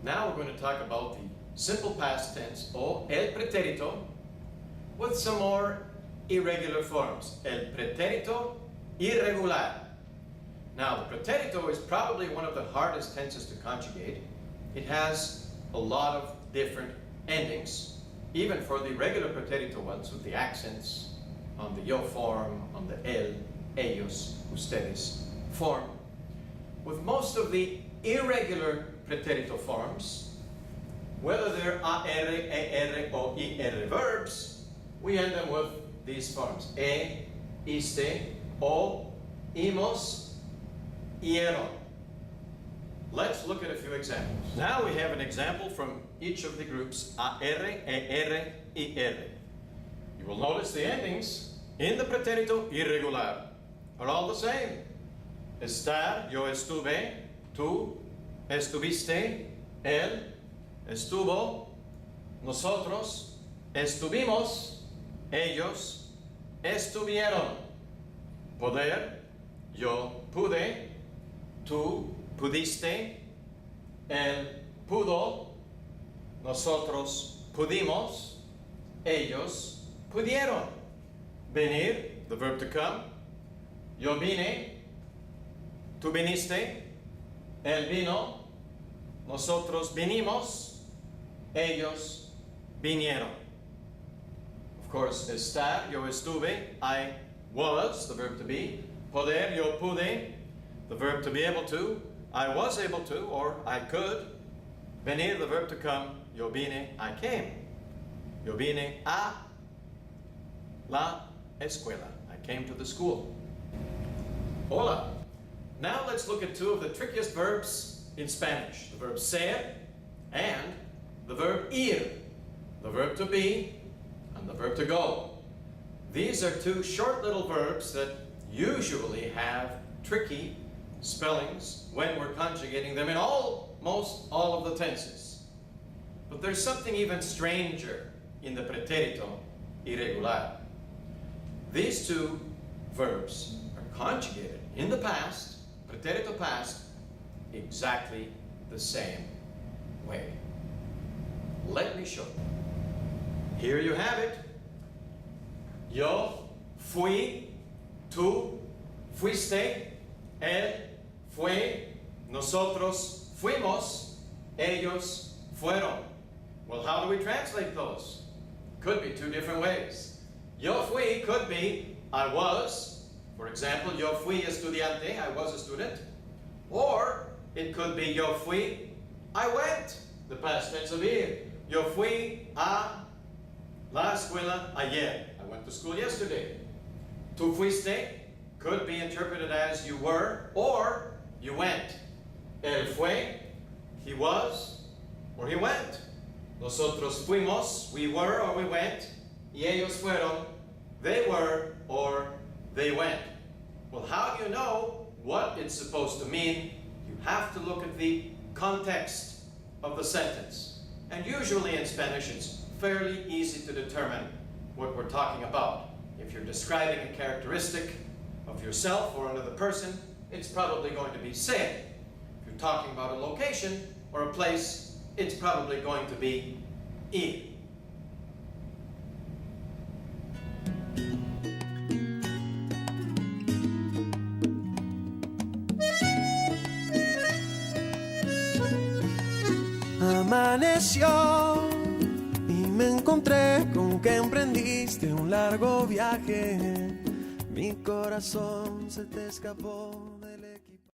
Now we're going to talk about the simple past tense, o el pretérito, with some more irregular forms. El pretérito irregular. Now, the pretérito is probably one of the hardest tenses to conjugate. It has a lot of different endings, even for the regular pretérito ones with the accents on the yo form, on the el, ellos, ustedes form. With most of the irregular pretérito forms, whether they're AR, ER, or IR verbs, we end them with these forms. Iste, o, imos, hieron. Let's look at a few examples. Now we have an example from each of the groups AR, ER, IR. You will notice the endings in the pretérito irregular are all the same. Estar, yo estuve, tú estuviste, él estuvo, nosotros estuvimos, ellos estuvieron. Poder, yo pude, tú pudiste, él pudo, nosotros pudimos, ellos pudieron. Venir, the verb to come, yo vine, tú viniste, él vino, nosotros vinimos, ellos vinieron. Of course, estar, yo estuve, I was, the verb to be. Poder, yo pude, the verb to be able to. I was able to, or I could. Venir, the verb to come. Yo vine, I came. Yo vine a la escuela. I came to the school. Hola. Now let's look at two of the trickiest verbs in Spanish. The verb ser and the verb ir. The verb to be and the verb to go. These are two short little verbs that usually have tricky spellings when we're conjugating them in almost all of the tenses. But there's something even stranger in the pretérito irregular. These two verbs are conjugated in the past, pretérito past, exactly the same way. Let me show you. Here you have it. Yo fui, tú fuiste, él fue, nosotros fuimos, ellos fueron. Well, how do we translate those? Could be two different ways. Yo fui could be I was. For example, yo fui estudiante, I was a student. Or it could be yo fui, I went, the past tense of ir. Yo fui a la escuela ayer. I went to school yesterday. Tú fuiste could be interpreted as you were or you went. Él fue, he was, or he went. Nosotros fuimos, we were or we went. Y ellos fueron, they were or they went. Well, how do you know what it's supposed to mean? You have to look at the context of the sentence. And usually in Spanish, it's fairly easy to determine what we're talking about. If you're describing a characteristic of yourself or another person, it's probably going to be ser. If you're talking about a location or a place, it's probably going to be ir. Amaneció y me encontré con que emprendiste un largo viaje. Mi corazón se te escapó.